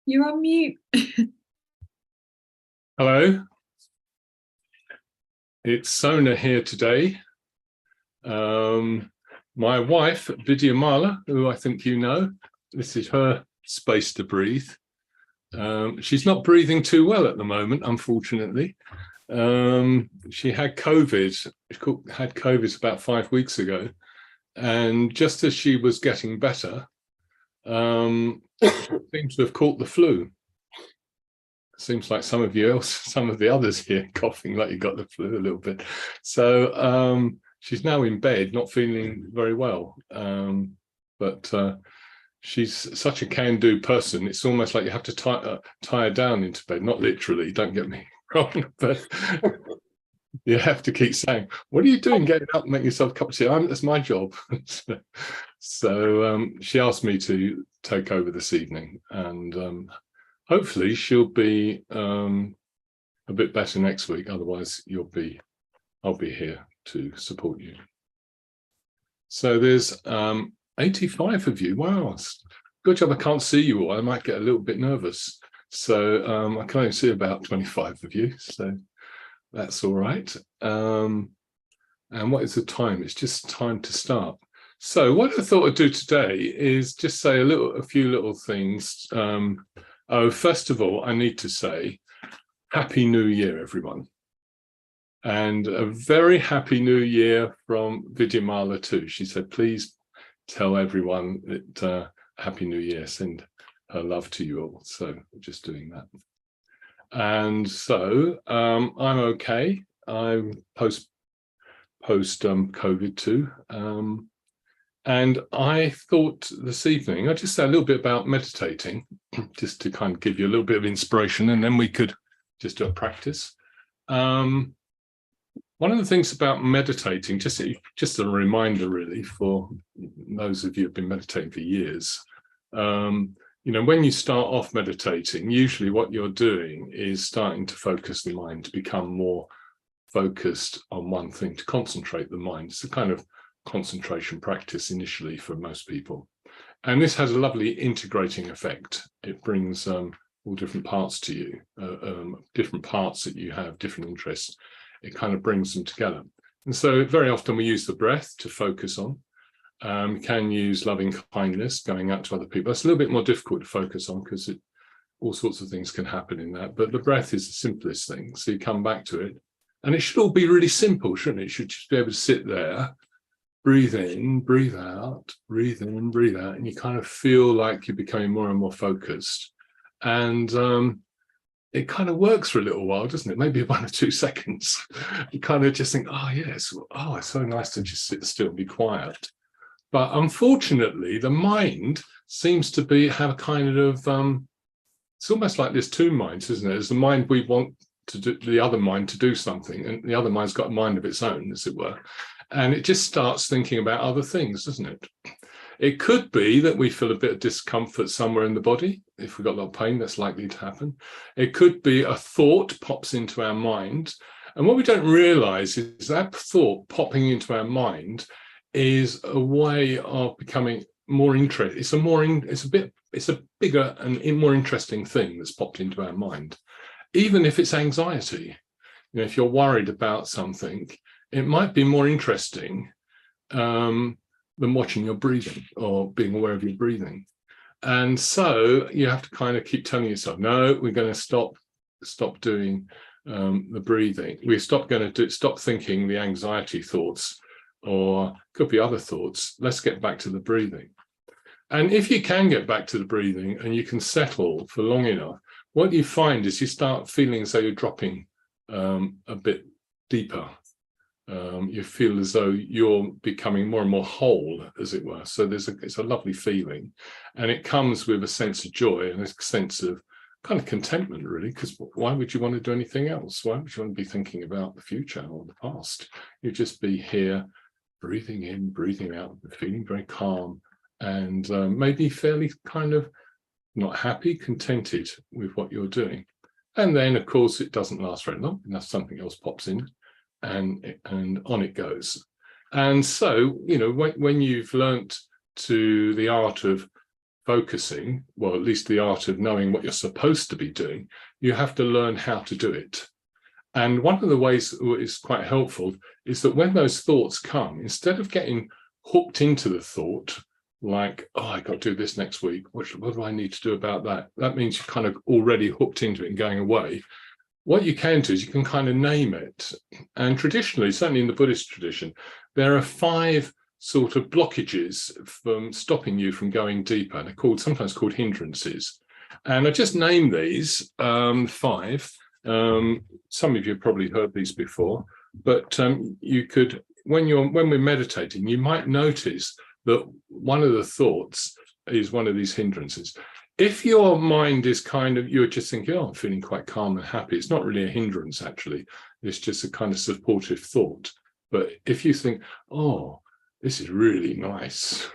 You're on mute. Hello, it's Sona here today. My wife, Vidyamala, who I think you know, this is her space to breathe. She's not breathing too well at the moment, unfortunately. She had COVID. She had COVID about 5 weeks ago. And just as she was getting better, seems to have caught the flu. Seems like some of the others here coughing like you got the flu a little bit. So she's now in bed, not feeling very well. But she's such a can-do person. It's almost like you have to tie her down into bed, not literally, don't get me wrong, but you have to keep saying, what are you doing getting up and making yourself a cup of tea? That's my job. So she asked me to take over this evening, and hopefully she'll be a bit better next week. Otherwise, I'll be here to support you. So there's 85 of you. Wow, good job. I can't see you all. I might get a little bit nervous. So I can only see about 25 of you. So that's all right. And what is the time? It's just time to start. So what I thought I'd do today is just say a few little things. First of all, I need to say Happy New Year, everyone. And a very happy New Year from Vidyamala too. She said, please tell everyone that Happy New Year, send her love to you all. So just doing that. And so I'm okay. I'm post COVID too. And I thought this evening, I'll just say a little bit about meditating, just to kind of give you a little bit of inspiration, and then we could just do a practice. One of the things about meditating, just a reminder really for those of you who've been meditating for years, when you start off meditating, usually what you're doing is starting to focus the mind, to become more focused on one thing, to concentrate the mind. It's a kind of concentration practice initially for most people. And this has a lovely integrating effect. It brings all different parts to you, different parts that you have, different interests. It kind of brings them together. And so very often we use the breath to focus on. Can use loving kindness, going out to other people. It's a little bit more difficult to focus on because all sorts of things can happen in that. But the breath is the simplest thing. So you come back to it. And it should all be really simple, shouldn't it? You should just be able to sit there, breathe in, breathe out, breathe in, breathe out, and you kind of feel like you're becoming more and more focused. And it kind of works for a little while, doesn't it? Maybe 1 or 2 seconds. You kind of just think, oh, yes, it's so nice to just sit still and be quiet. But unfortunately, the mind seems to have a kind of, it's almost like there's two minds, isn't it? There's the mind we want to do, the other mind to do something, and the other mind's got a mind of its own, as it were. And it just starts thinking about other things, doesn't it? It could be that we feel a bit of discomfort somewhere in the body. If we've got a lot of pain, that's likely to happen. It could be a thought pops into our mind. And what we don't realize is that thought popping into our mind is a way of becoming more interested. It's a bigger and more interesting thing that's popped into our mind. Even if it's anxiety, if you're worried about something, it might be more interesting than watching your breathing or being aware of your breathing. And so you have to kind of keep telling yourself, no, we're going to stop doing the breathing. We stop thinking the anxiety thoughts, or could be other thoughts. Let's get back to the breathing. And if you can get back to the breathing and you can settle for long enough, what you find is you start feeling as though you're dropping a bit deeper. You feel as though you're becoming more and more whole, as it were. So it's a lovely feeling, and it comes with a sense of joy and a sense of kind of contentment, really, because why would you want to do anything else? Why would you want to be thinking about the future or the past? You'd just be here, breathing in, breathing out, feeling very calm, and maybe fairly kind of not happy, contented with what you're doing. And then, of course, it doesn't last very long, and something else pops in. And on it goes. And so, when you've learnt the art of focusing, well, at least the art of knowing what you're supposed to be doing, you have to learn how to do it. And one of the ways that is quite helpful is that when those thoughts come, instead of getting hooked into the thought, like, oh, I got to do this next week, what do I need to do about that? That means you're kind of already hooked into it and going away. What you can do is you can kind of name it. And traditionally, certainly in the Buddhist tradition, there are 5 sort of blockages from stopping you from going deeper. They're sometimes called hindrances. And I just named these 5. Some of you have probably heard these before, but you could, when we're meditating, you might notice that one of the thoughts is one of these hindrances. If your mind is you're just thinking, oh, I'm feeling quite calm and happy, it's not really a hindrance, actually. It's just a kind of supportive thought. But if you think, oh, this is really nice,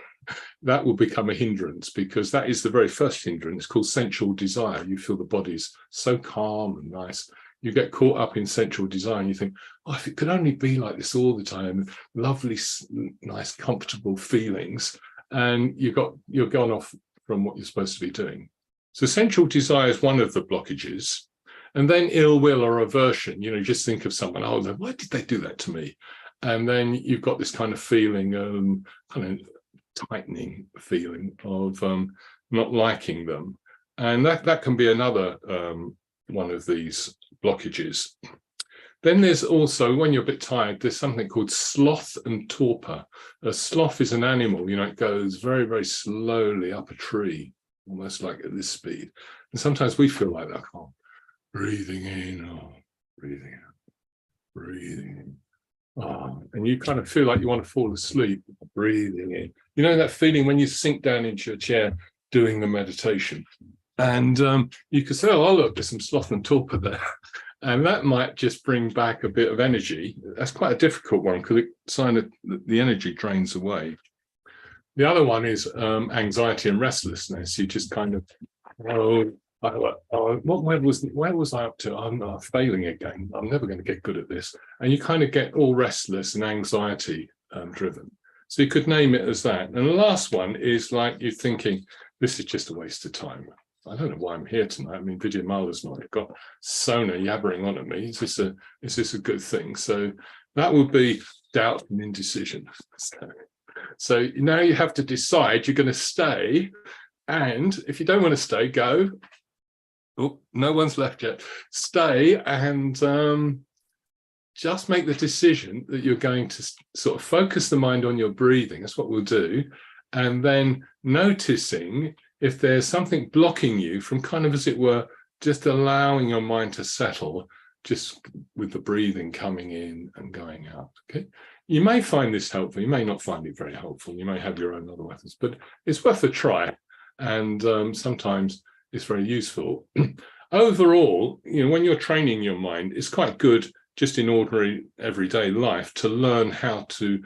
that will become a hindrance, because that is the very first hindrance. It's called sensual desire. You feel the body's so calm and nice. You get caught up in sensual desire and you think, oh, if it could only be like this all the time, lovely, nice, comfortable feelings, and you're gone off from what you're supposed to be doing. So sensual desire is one of the blockages. And then ill will or aversion, just think of someone, oh, why did they do that to me? And then you've got this kind of feeling, kind of tightening feeling of not liking them. And that can be another one of these blockages. Then there's also, when you're a bit tired, there's something called sloth and torpor. A sloth is an animal, it goes very, very slowly up a tree, almost like at this speed. And sometimes we feel like that, oh, breathing in, oh, breathing out, breathing in. Oh, and you kind of feel like you want to fall asleep, breathing in. You know that feeling when you sink down into your chair doing the meditation, and you could say, oh, look, there's some sloth and torpor there. And that might just bring back a bit of energy. That's quite a difficult one because the energy drains away. The other one is anxiety and restlessness. You just kind of, where was I up to? I'm failing again. I'm never going to get good at this. And you kind of get all restless and anxiety driven. So you could name it as that. And the last one is like you're thinking, this is just a waste of time. I don't know why I'm here tonight. I mean, Vidyamala's not. I've got Sona yabbering on at me. Is this a good thing? So that would be doubt and indecision. So now you have to decide you're going to stay. And if you don't want to stay, go. Oh, no one's left yet. Stay and just make the decision that you're going to sort of focus the mind on your breathing. That's what we'll do. And then noticing if there's something blocking you from kind of, as it were, just allowing your mind to settle, just with the breathing coming in and going out. Okay. You may find this helpful. You may not find it very helpful. You may have your own other methods, but it's worth a try. And sometimes it's very useful. Overall, when you're training your mind, it's quite good just in ordinary everyday life to learn how to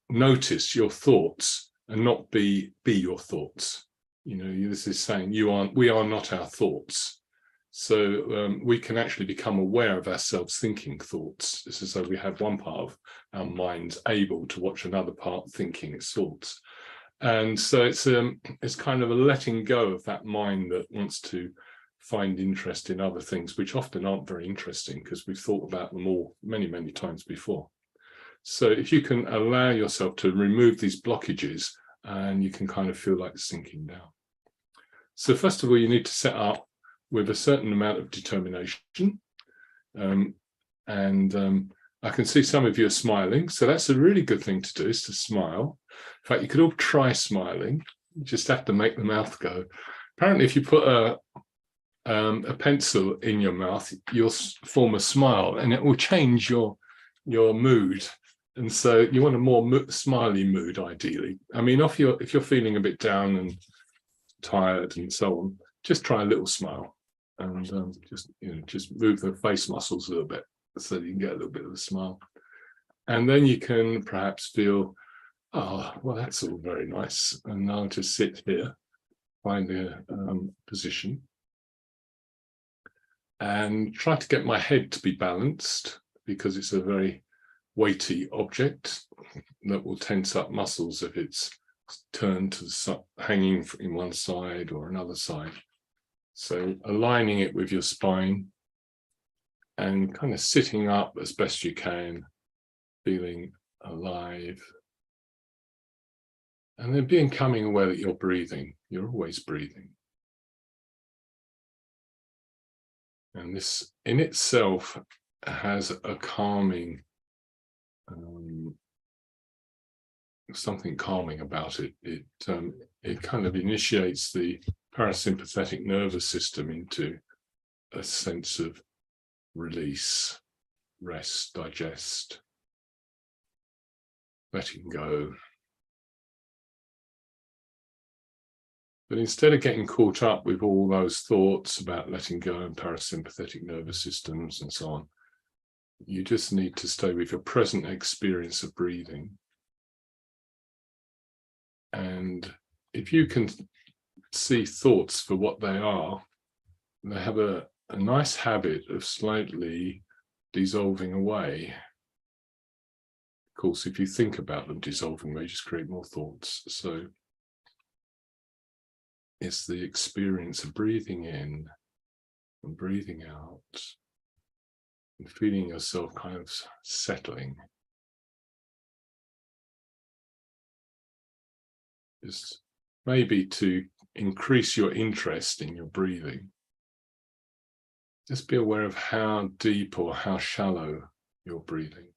notice your thoughts and not be your thoughts. This is saying we are not our thoughts. So we can actually become aware of ourselves thinking thoughts. This is so we have one part of our mind able to watch another part thinking its thoughts. And so it's kind of a letting go of that mind that wants to find interest in other things, which often aren't very interesting because we've thought about them all many, many times before. So if you can allow yourself to remove these blockages, and you can kind of feel like sinking down. So first of all, you need to set up with a certain amount of determination. I can see some of you are smiling. So that's a really good thing to do, is to smile. In fact, you could all try smiling. You just have to make the mouth go. Apparently, if you put a pencil in your mouth, you'll form a smile and it will change your mood. And so you want a more smiley mood, ideally. I mean, if you're feeling a bit down and tired and so on, just try a little smile and just move the face muscles a little bit so that you can get a little bit of a smile. And then you can perhaps feel, oh, well, that's all very nice. And now just sit here, find a position, and try to get my head to be balanced, because it's a very weighty object that will tense up muscles if it's turned to the hanging in one side or another side. So aligning it with your spine and kind of sitting up as best you can, feeling alive. And then becoming aware that you're breathing. You're always breathing. And this in itself has a calming, something calming about it. It kind of initiates the parasympathetic nervous system into a sense of release, rest, digest, letting go. But instead of getting caught up with all those thoughts about letting go and parasympathetic nervous systems and so on, you just need to stay with your present experience of breathing. And if you can see thoughts for what they are, they have a nice habit of slightly dissolving away. Of course, if you think about them dissolving away, you just create more thoughts. So it's the experience of breathing in and breathing out and feeling yourself kind of settling. Just maybe to increase your interest in your breathing, just be aware of how deep or how shallow you're breathing.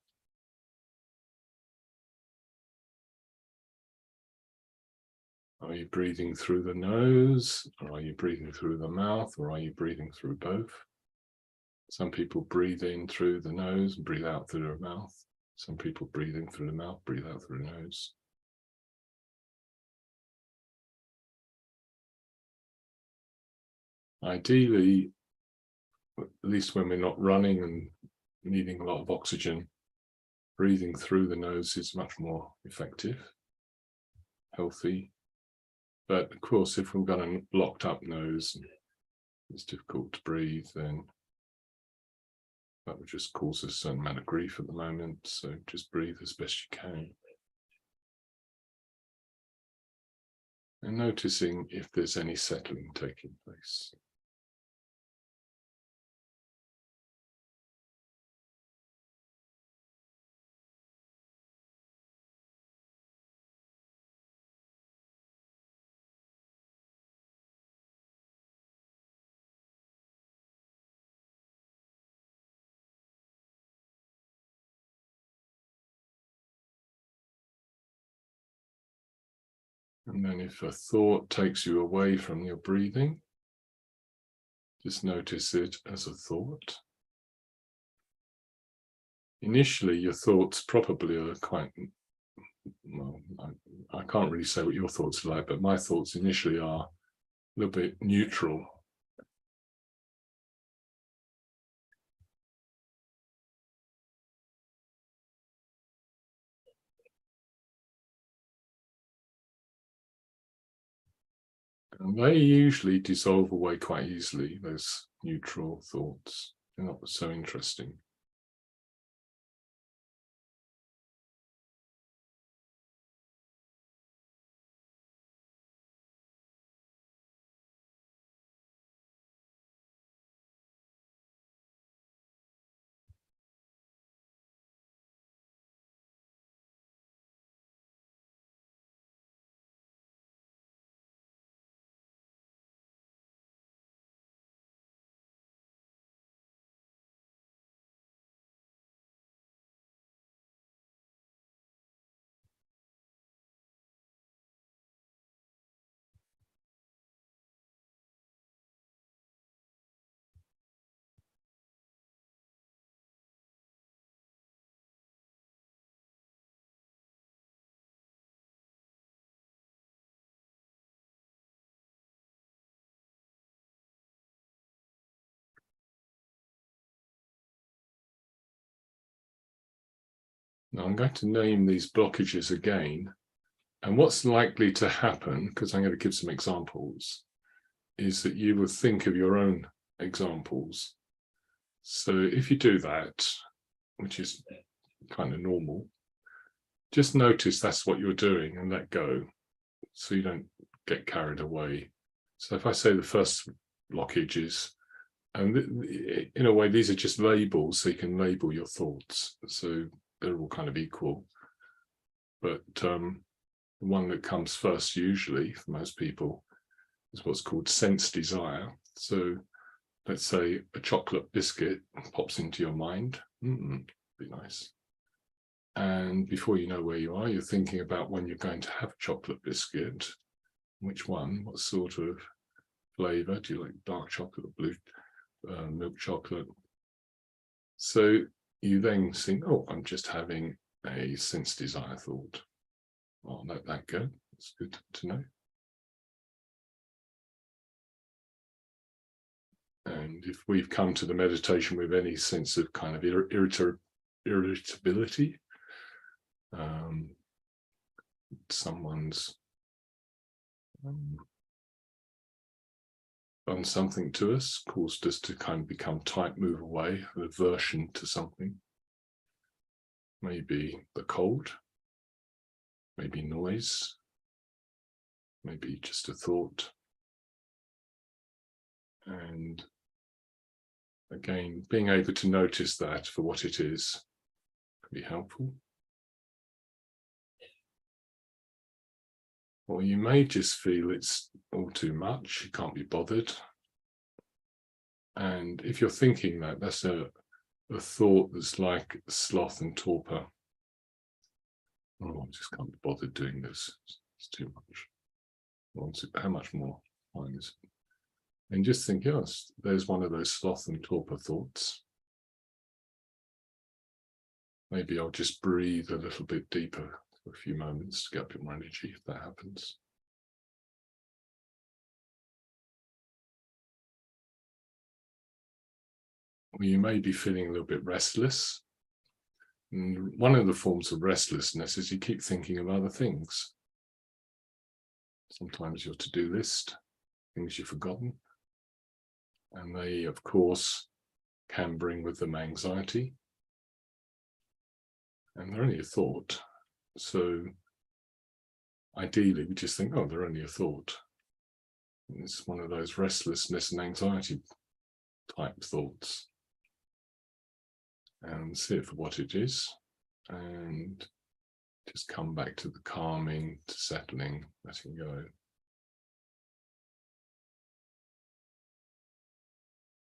Are you breathing through the nose, or are you breathing through the mouth, or are you breathing through both? Some people breathe in through the nose and breathe out through their mouth. Some people breathe in through the mouth, breathe out through the nose. Ideally, at least when we're not running and needing a lot of oxygen, breathing through the nose is much more effective, healthy. But of course, if we've got a blocked up nose and it's difficult to breathe, then that would just cause us a certain amount of grief at the moment. So just breathe as best you can. And noticing if there's any settling taking place. And then if a thought takes you away from your breathing, just notice it as a thought. Initially, your thoughts probably are quite, well, I can't really say what your thoughts are like, but my thoughts initially are a little bit neutral. And they usually dissolve away quite easily, those neutral thoughts. They're not so interesting. Now I'm going to name these blockages again. And what's likely to happen, because I'm going to give some examples, is that you will think of your own examples. So if you do that, which is kind of normal, just notice that's what you're doing and let go. so you don't get carried away. So if I say the first blockage is, and in a way, these are just labels, so you can label your thoughts. So they're all kind of equal. But the one that comes first, usually for most people, is what's called sense desire. So let's say a chocolate biscuit pops into your mind. Be nice. And before you know where you are, you're thinking about when you're going to have a chocolate biscuit. Which one? What sort of flavor? Do you like dark chocolate or blue milk chocolate? So you then think, oh, I'm just having a sense desire thought. I'll let that go. It's good to know. And if we've come to the meditation with any sense of kind of irritability, someone's done something to us, caused us to kind of become tight, move away, an aversion to something. Maybe the cold, maybe noise, maybe just a thought. And again, being able to notice that for what it is can be helpful. Or you may just feel it's all too much, you can't be bothered. And if you're thinking that, that's a thought that's like sloth and torpor. Oh, I just can't be bothered doing this. It's too much. How much more time is it? And just think, yes, there's one of those sloth and torpor thoughts. Maybe I'll just breathe a little bit deeper for a few moments to get a bit more energy if that happens. Or you may be feeling a little bit restless. And one of the forms of restlessness is you keep thinking of other things. Sometimes your to-do list, things you've forgotten. And they, of course, can bring with them anxiety. And they're only a thought. So ideally, we just think, oh, they're only a thought. And it's one of those restlessness and anxiety type thoughts. And see it for what it is. And just come back to the calming, to settling, letting go.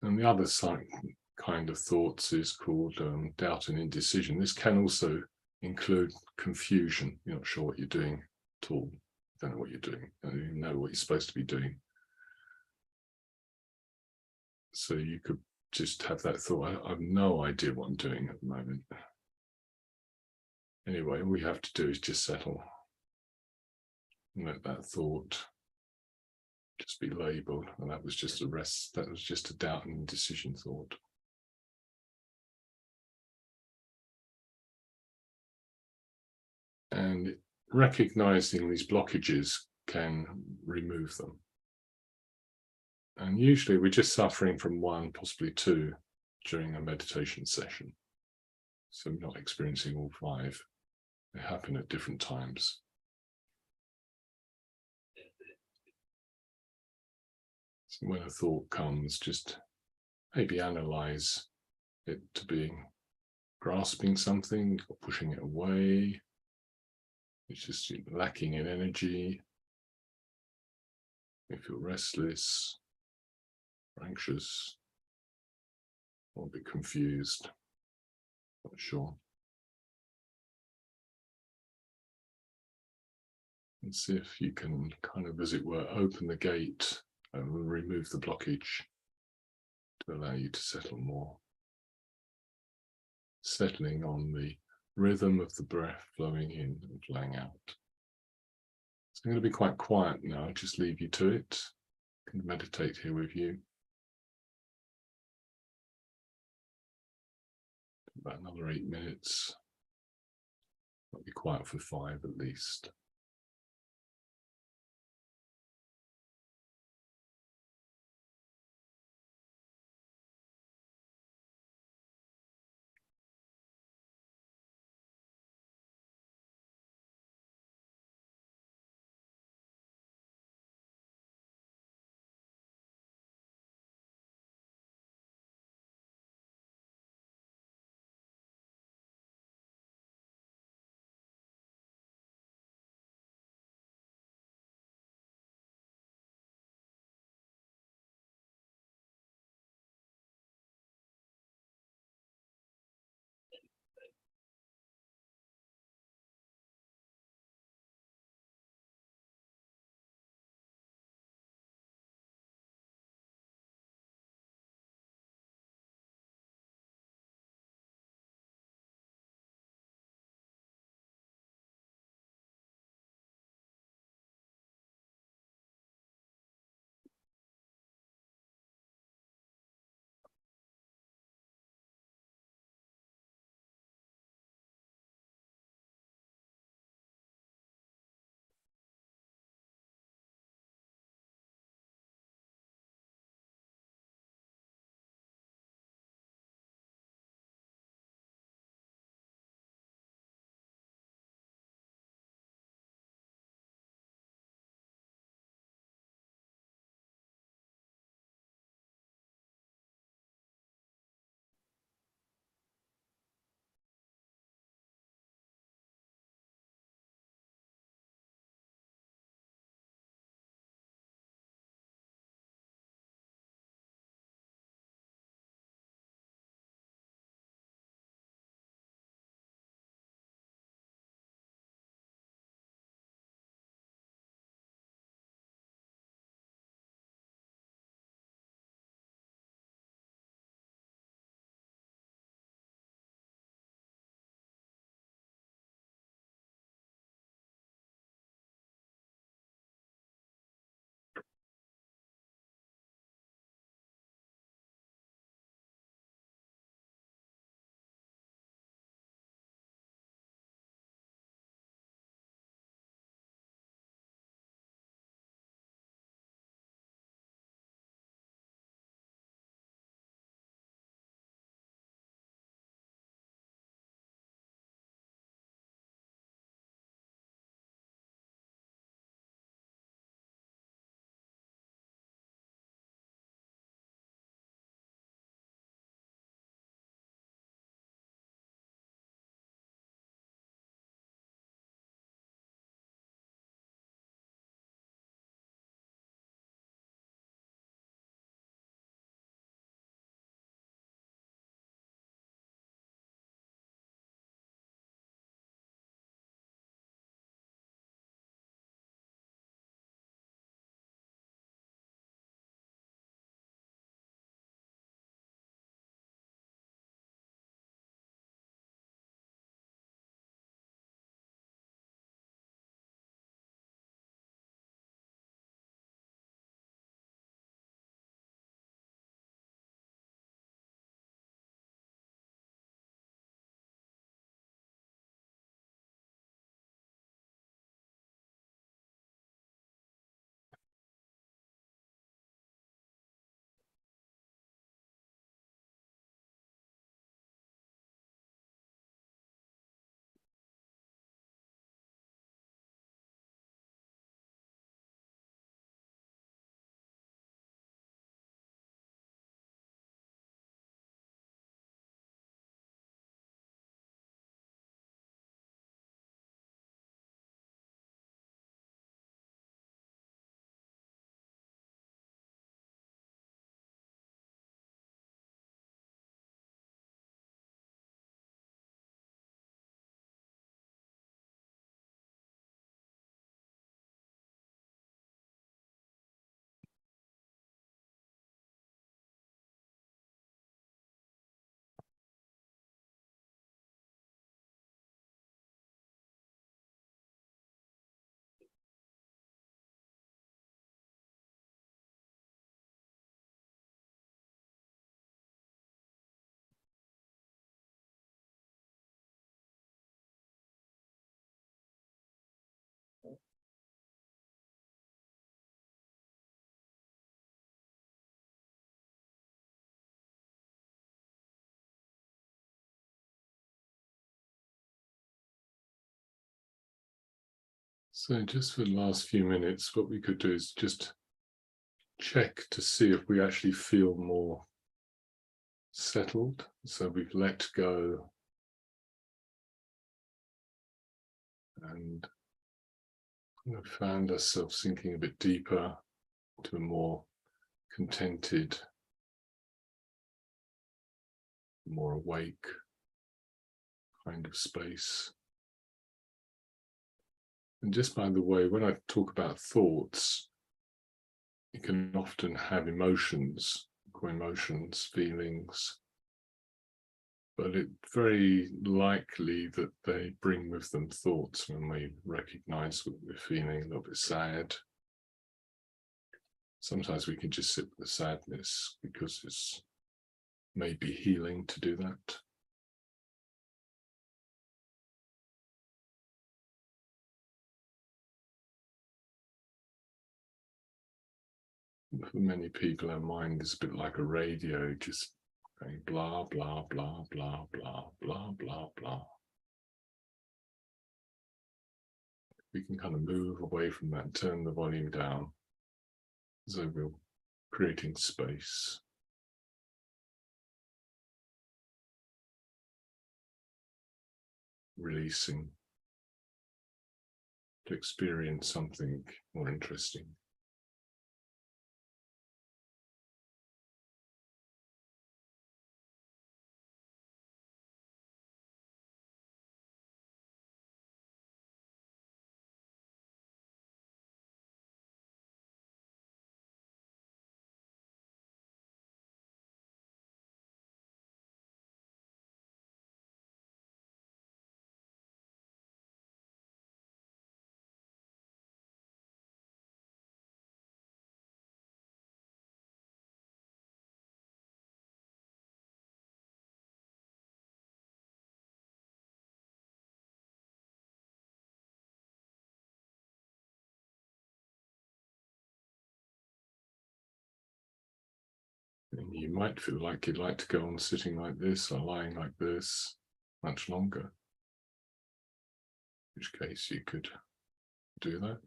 And the other kind of thoughts is called doubt and indecision. This can also include confusion. You're not sure what you're doing at all. You don't know what you're doing. You don't even know what you're supposed to be doing. So you could just have that thought, I have no idea what I'm doing at the moment. Anyway, all we have to do is just settle and let that thought just be labeled. And that was just a doubt and indecision thought. And recognizing these blockages can remove them. And usually we're just suffering from one, possibly two, during a meditation session. So we're not experiencing all five. They happen at different times. So when a thought comes, just maybe analyze it to being grasping something or pushing it away. It's just lacking in energy. You feel restless, or anxious, or a bit confused, not sure. And see if you can kind of, as it were, open the gate and remove the blockage to allow you to settle more. Settling on the rhythm of the breath flowing in and flowing out. So I'm going to be quite quiet now. I'll just leave you to it. I can meditate here with you. About another 8 minutes. I'll be quiet for 5 at least. So just for the last few minutes, what we could do is just check to see if we actually feel more settled. So we've let go and found ourselves sinking a bit deeper to a more contented, more awake kind of space. And just by the way, when I talk about thoughts, you can often have emotions, feelings, but it's very likely that they bring with them thoughts when we recognize what we're feeling, a little bit sad. Sometimes we can just sit with the sadness because it's maybe healing to do that. For many people, our mind is a bit like a radio, just going blah, blah, blah, blah, blah, blah, blah, blah. We can kind of move away from that, turn the volume down, so we're creating space. Releasing to experience something more interesting. And you might feel like you'd like to go on sitting like this or lying like this much longer, in which case you could do that.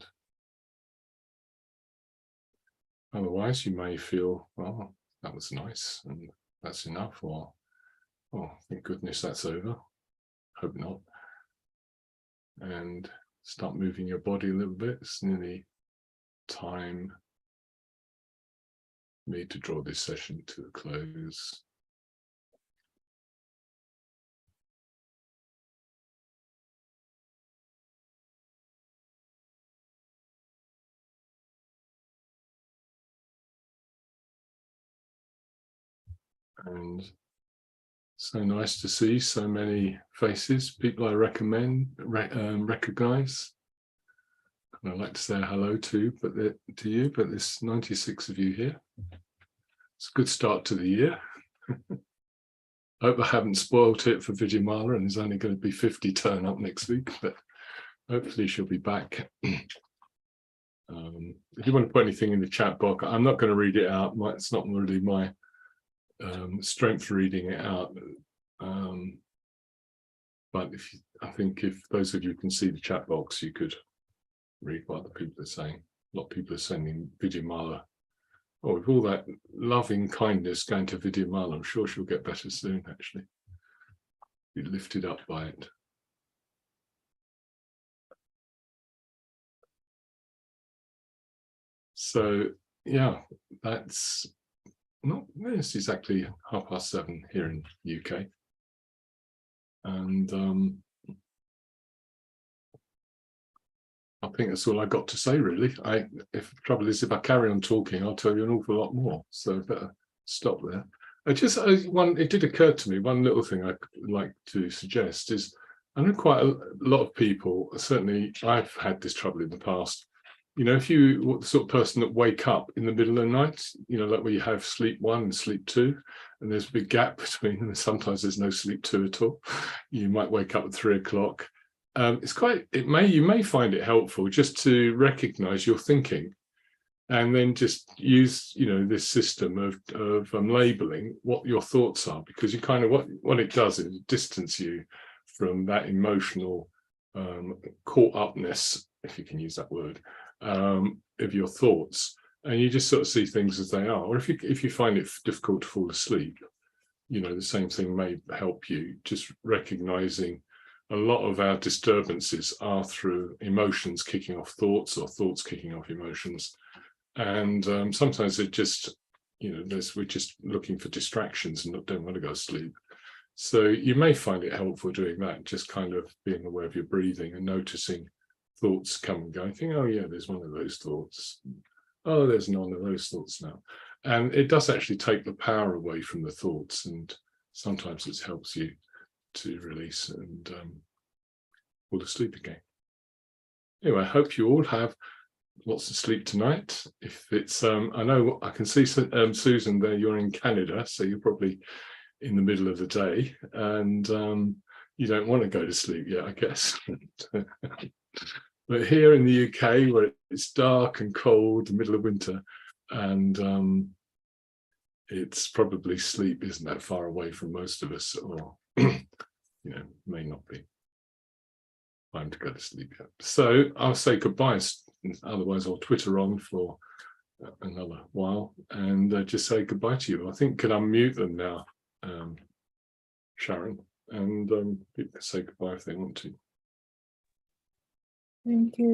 Otherwise, you may feel, well, that was nice and that's enough, or, oh, thank goodness that's over. Hope not. And start moving your body a little bit. It's nearly time for me to draw this session to a close. And so nice to see so many faces, people I recognize. And I'd like to say hello to you, but there's 96 of you here. It's a good start to the year. I hope I haven't spoiled it for Vidyamala, and there's only going to be 50 turn up next week, but hopefully she'll be back. If you want to put anything in the chat box, I'm not going to read it out. It's not really my strength reading it out. But I think if those of you can see the chat box, you could read what other people are saying. A lot of people are sending Vidyamala. Oh, with all that loving kindness going to Vidyamala, I'm sure she'll get better soon, actually. Be lifted up by it. So, yeah, it's exactly 7:30 here in the UK. And I think that's all I got to say, really. If the trouble is, if I carry on talking, I'll tell you an awful lot more. So I better stop there. It did occur to me, one little thing I'd like to suggest is, I know quite a lot of people, certainly I've had this trouble in the past. You know, if you're the sort of person that wake up in the middle of the night, you know, like where you have sleep 1 and sleep 2, and there's a big gap between them, and sometimes there's no sleep 2 at all. You might wake up at 3 o'clock. You may find it helpful just to recognize your thinking, and then just use, you know, this system of labeling what your thoughts are, because you kind of, what it does is distance you from that emotional caught upness if you can use that word, of your thoughts, and you just sort of see things as they are. Or if you find it difficult to fall asleep, you know, the same thing may help you, just recognizing a lot of our disturbances are through emotions kicking off thoughts, or thoughts kicking off emotions. And sometimes it just, you know, we're just looking for distractions and don't want to go to sleep. So you may find it helpful doing that, just kind of being aware of your breathing and noticing thoughts come and go. I think, oh yeah, there's one of those thoughts. Oh, there's none of those thoughts now. And it does actually take the power away from the thoughts, and sometimes it helps you to release and fall asleep again. Anyway, I hope you all have lots of sleep tonight. If it's, I know I can see Susan there, you're in Canada, so you're probably in the middle of the day, and you don't want to go to sleep yet, I guess. But here in the UK, where it's dark and cold, the middle of winter, and it's probably sleep isn't that far away from most of us, or you know, may not be time to go to sleep yet. So I'll say goodbye, otherwise I'll Twitter on for another while and just say goodbye to you. I think can unmute them now, Sharon, and people can say goodbye if they want to. Thank you.